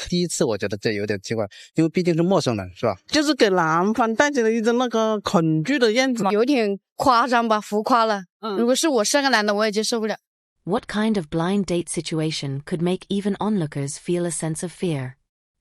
第一次我觉得这有点奇怪，因为毕竟是陌生人，是吧？就是给男方带起了一种那个恐惧的样子嘛，有点夸张吧，浮夸了。如果是我是个男的，我也接受不了。What kind of blind date situation could make even onlookers feel a sense of fear?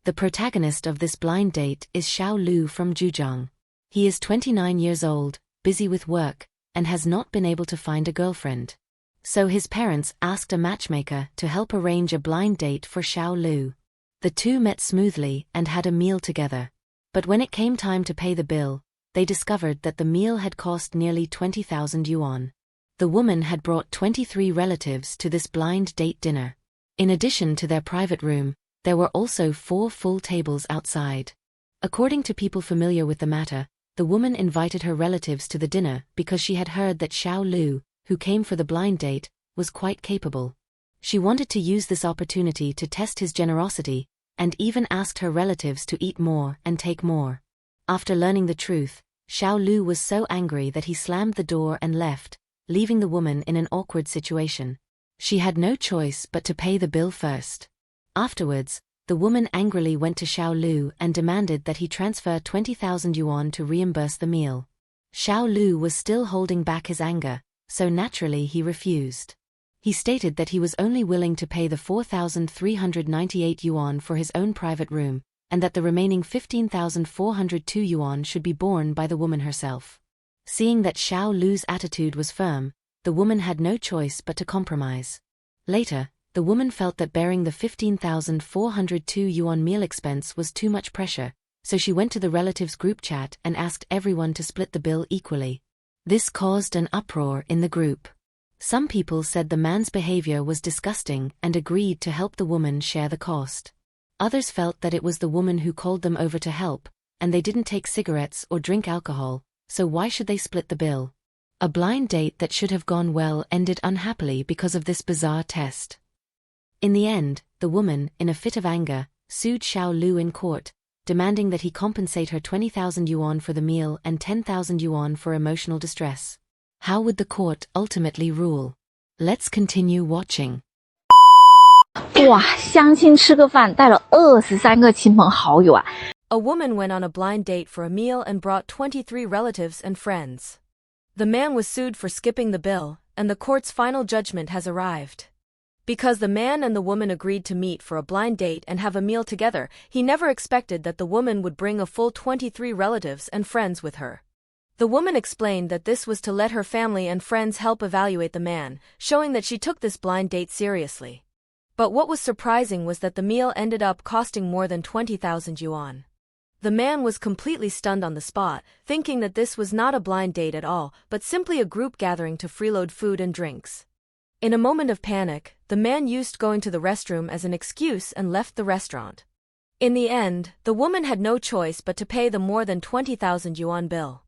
The protagonist of this blind date is Xiao Lu from Zhejiang. He is 29 years old, busy with work, and has not been able to find a girlfriend. So his parents asked a matchmaker to help arrange a blind date for Xiao Lu. The two met smoothly and had a meal together. But when it came time to pay the bill, they discovered that the meal had cost nearly 20,000 yuan. The woman had brought 23 relatives to this blind date dinner. In addition to their private room, there were also 4 full tables outside. According to people familiar with the matter, the woman invited her relatives to the dinner because she had heard that Xiao Lu, who came for the blind date, was quite capable. She wanted to use this opportunity to test his generosity, and even asked her relatives to eat more and take more. After learning the truth, Xiao Lu was so angry that he slammed the door and left, leaving the woman in an awkward situation. She had no choice but to pay the bill first. Afterwards, the woman angrily went to Xiao Lu and demanded that he transfer 20,000 yuan to reimburse the meal. Xiao Lu was still holding back his anger, so naturally he refused. He stated that he was only willing to pay the 4,398 yuan for his own private room, and that the remaining 15,402 yuan should be borne by the woman herself. Seeing that Xiao Lu's attitude was firm, the woman had no choice but to compromise. Later, the woman felt that bearing the 15,402 yuan meal expense was too much pressure, so she went to the relatives group chat and asked everyone to split the bill equally. This caused an uproar in the group. Some people said the man's behavior was disgusting and agreed to help the woman share the cost. Others felt that it was the woman who called them over to help, and they didn't take cigarettes or drink alcohol, so why should they split the bill? A blind date that should have gone well ended unhappily because of this bizarre test. In the end, the woman, in a fit of anger, sued Xiao Lu in court, demanding that he compensate her 20,000 yuan for the meal and 10,000 yuan for emotional distress. How would the court ultimately rule? Let's continue watching. 哇，相亲吃个饭带了23个亲朋好友啊！ A woman went on a blind date for a meal and brought 23 relatives and friends. The man was sued for skipping the bill, and the court's final judgment has arrived. Because the man and the woman agreed to meet for a blind date and have a meal together, he never expected that the woman would bring a full 23 relatives and friends with her. The woman explained that this was to let her family and friends help evaluate the man, showing that she took this blind date seriously. But what was surprising was that the meal ended up costing more than 20,000 yuan. The man was completely stunned on the spot, thinking that this was not a blind date at all, but simply a group gathering to freeload food and drinks. In a moment of panic, the man used going to the restroom as an excuse and left the restaurant. In the end, the woman had no choice but to pay the more than 20,000 yuan bill.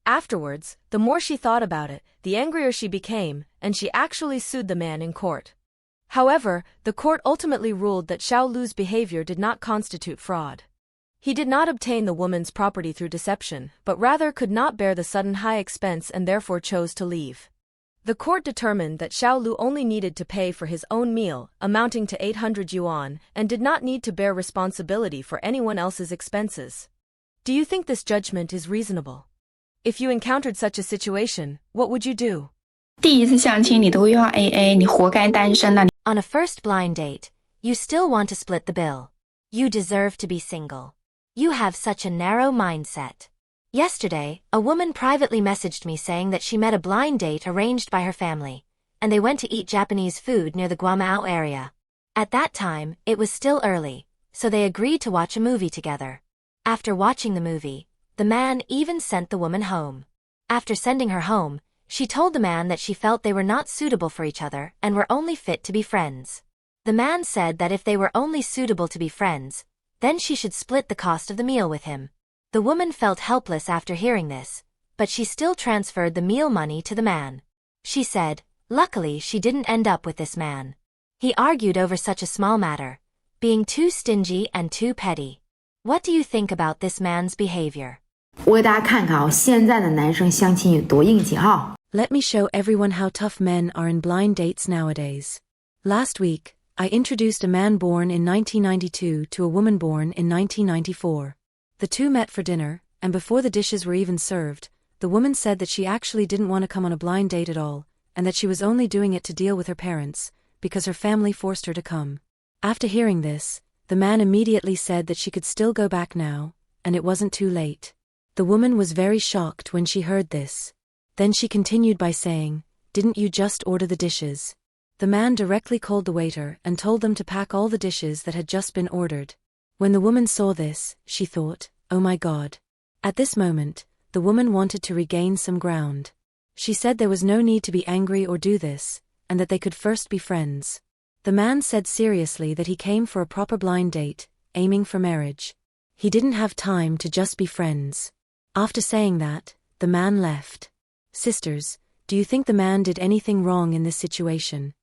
Afterwards, the more she thought about it, the angrier she became, and she actually sued the man in court. However, the court ultimately ruled that Xiao Lu's behavior did not constitute fraud. He did not obtain the woman's property through deception, but rather could not bear the sudden high expense and therefore chose to leave. The court determined that Xiao Lu only needed to pay for his own meal, amounting to 800 yuan, and did not need to bear responsibility for anyone else's expenses. Do you think this judgment is reasonable? If you encountered such a situation, what would you do? 第一次相亲你都要 AA， 你活该单身啊！ On a first blind date, you still want to split the bill. You deserve to be single. You have such a narrow mindset. Yesterday, a woman privately messaged me saying that she met a blind date arranged by her family, and they went to eat Japanese food near the Guamao area. At that time, it was still early, so they agreed to watch a movie together. After watching the movie, the man even sent the woman home. After sending her home, she told the man that she felt they were not suitable for each other and were only fit to be friends. The man said that if they were only suitable to be friends, then she should split the cost of the meal with him. The woman felt helpless after hearing this, but she still transferred the meal money to the man. She said, luckily she didn't end up with this man. He argued over such a small matter, being too stingy and too petty. What do you think about this man's behavior? 我给大家看看啊，现在的男生相亲有多硬气哈。 Let me show everyone how tough men are in blind dates nowadays. Last week, I introduced a man born in 1992 to a woman born in 1994. The two met for dinner, and before the dishes were even served, the woman said that she actually didn't want to come on a blind date at all, and that she was only doing it to deal with her parents, because her family forced her to come. After hearing this, the man immediately said that she could still go back now, and it wasn't too late. The woman was very shocked when she heard this. Then she continued by saying, "Didn't you just order the dishes?" The man directly called the waiter and told them to pack all the dishes that had just been ordered. When the woman saw this, she thought, "Oh my God." At this moment, the woman wanted to regain some ground. She said there was no need to be angry or do this, and that they could first be friends. The man said seriously that he came for a proper blind date, aiming for marriage. He didn't have time to just be friends. After saying that, the man left. Sisters, do you think the man did anything wrong in this situation?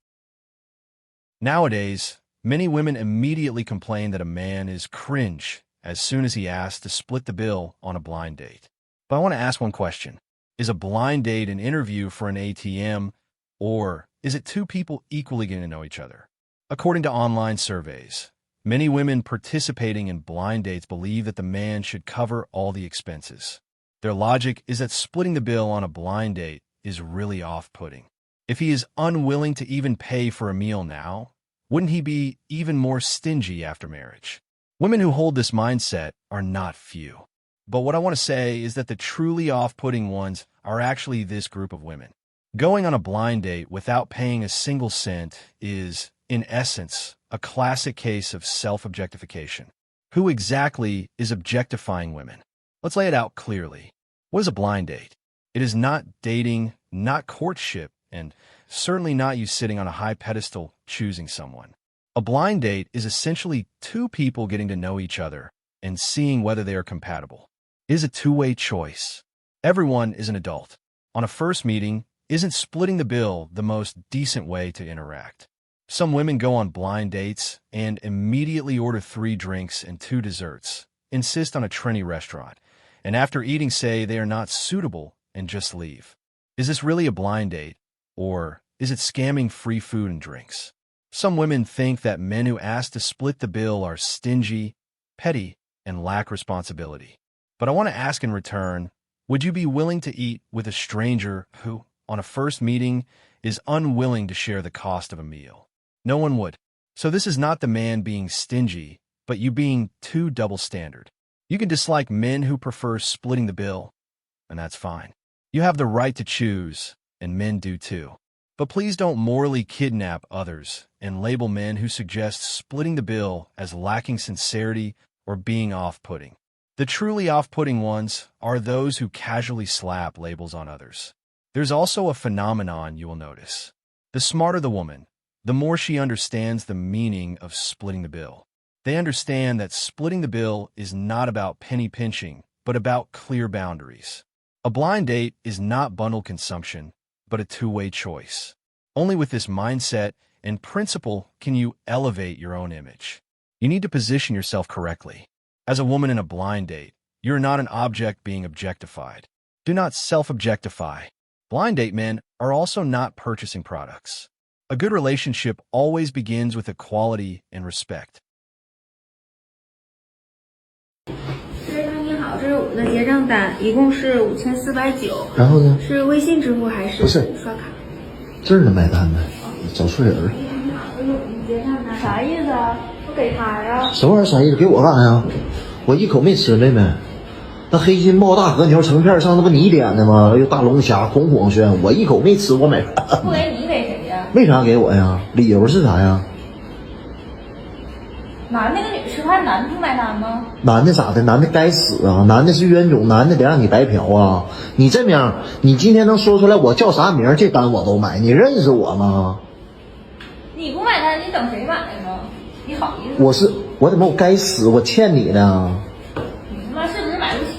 Nowadays, many women immediately complain that a man is cringe as soon as he asks to split the bill on a blind date. But I want to ask one question. Is a blind date an interview for an ATM, or is it two people equally getting to know each other? According to online surveys, many women participating in blind dates believe that the man should cover all the expenses. Their logic is that splitting the bill on a blind date is really off-putting. If he is unwilling to even pay for a meal now, wouldn't he be even more stingy after marriage? Women who hold this mindset are not few. But what I want to say is that the truly off-putting ones are actually this group of women. Going on a blind date without paying a single cent is, in essence, a classic case of self-objectification. Who exactly is objectifying women? Let's lay it out clearly. What is a blind date? It is not dating, not courtship, and certainly not you sitting on a high pedestal choosing someone. A blind date is essentially two people getting to know each other and seeing whether they are compatible. It is a two-way choice. Everyone is an adult. On a first meeting, isn't splitting the bill the most decent way to interact? Some women go on blind dates and immediately order 3 drinks and 2 desserts, insist on a trendy restaurant, and after eating say they are not suitable and just leave. Is this really a blind date, or is it scamming free food and drinks? Some women think that men who ask to split the bill are stingy, petty, and lack responsibility. But I want to ask in return, would you be willing to eat with a stranger who, on a first meeting, is unwilling to share the cost of a meal? No one would. So this is not the man being stingy, but you being too double standard. You can dislike men who prefer splitting the bill, and that's fine. You have the right to choose, and men do too. But please don't morally kidnap others and label men who suggest splitting the bill as lacking sincerity or being off-putting. The truly off-putting ones are those who casually slap labels on others. There's also a phenomenon you will notice. The smarter the woman, the more she understands the meaning of splitting the bill. They understand that splitting the bill is not about penny pinching, but about clear boundaries. A blind date is not bundle consumption, but a two-way choice. Only with this mindset and principle can you elevate your own image. You need to position yourself correctly. As a woman in a blind date, you're not an object being objectified. Do not self-objectify. Blind date men are also not purchasing products. A good relationship always begins with equality and respect. 先生你好，这是我们的结账单，一共是5490。然后呢？是微信支付还是刷卡？这儿呢买单呢，找错人儿。你好，这是我们的结账单，啥意思啊？我给他呀。什么玩意儿？啥意思？给我干啥呀？我一口没吃，妹妹。那黑心冒大和牛成片上，那不你点的吗？又大龙虾，哐哐炫，我一口没吃，我买。不给你给谁呀？为啥给我呀？理由是啥呀？男的跟女的吃饭，男的不买单吗？男的咋的？男的该死啊！男的是冤种，男的得让你白嫖啊！你这名，你今天能说出来我叫啥名，这单我都买。你认识我吗？你不买单，你等谁买呢？你好意思？我怎么我该死？我欠你的。你他妈是不是买不起？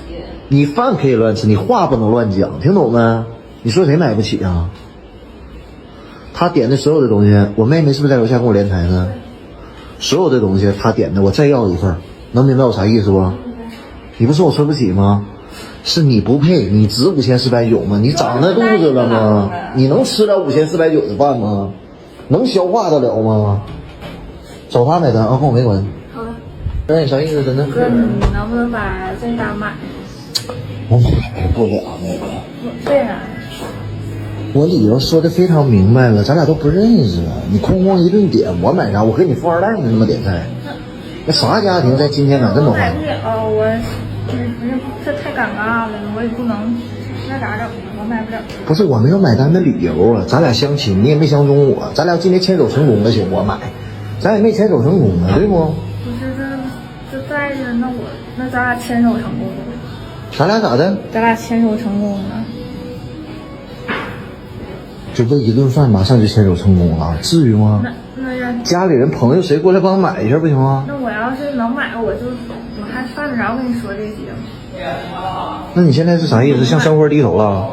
你饭可以乱吃，你话不能乱讲，听懂没？你说谁买不起啊？他点的所有的东西，我妹妹是不是在楼下跟我连台呢？所有的东西他点的，我再要一份，能明白我啥意思不？你不说我吃不起吗？是你不配，你值5490吗？你长那肚子了吗？你能吃了5490的饭吗？能消化得了吗？找他买单啊，跟我没关系。好的。哎，啥意思？真的？哥，你能不能把这单买？我买不了那个。为啥？我理由说的非常明白了，咱俩都不认识，你哐哐一顿点，我买啥？我跟你富二代呢，这么点菜，那啥家庭在今天敢这么花？我买不了，我不是这太尴尬了，我也不能，那咋整？我买不了。不是我没有买单的理由啊，咱俩相亲，你也没相中我，咱俩今天牵手成功了行，我买，咱也没牵手成功啊，对不？不是这在着，那咱俩牵手成功了。咱俩咋的？咱俩牵手成功了。就为一顿饭马上就牵手成功了，至于吗？那让家里人朋友谁过来帮买一下不行吗？那我要是能买，我还犯得着跟你说这些吗？那你现在是啥意思？向生活低头了？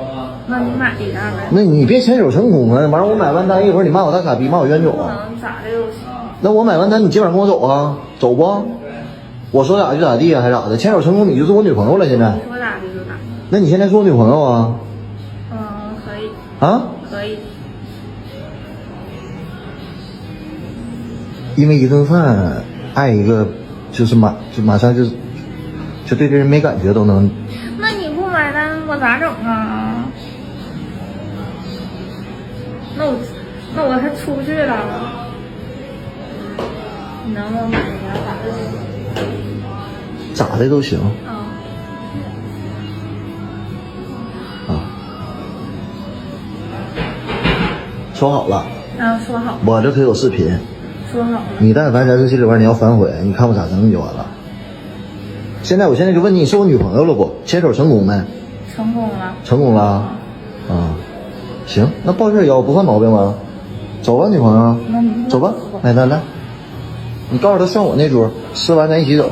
那你买一下呗。那你别牵手成功啊！完了我买完单一会儿你骂我大傻逼，骂我冤种啊！能咋的都行。那我买完单你今晚跟我走啊？走不？我说咋就咋地啊，还咋的？牵手成功你就是我女朋友了，现在。说咋地就咋地。那你现在是我女朋友啊？可以。啊？可以。因为一顿饭爱一个，就是马上就对这人没感觉都能。那你不买单我咋整啊？那我还出不去了。你能不能买一下咋的都行。说好了。说好。我这可有视频。说好了。你但凡在这里边你要反悔，你看我咋整就完了。我现在就问你，你是我女朋友了不？牵手成功没？成功了。成功了。啊，行，那报这腰不犯毛病吧？走吧，女朋友。走吧，买单来。你告诉他上我那桌，吃完咱一起走。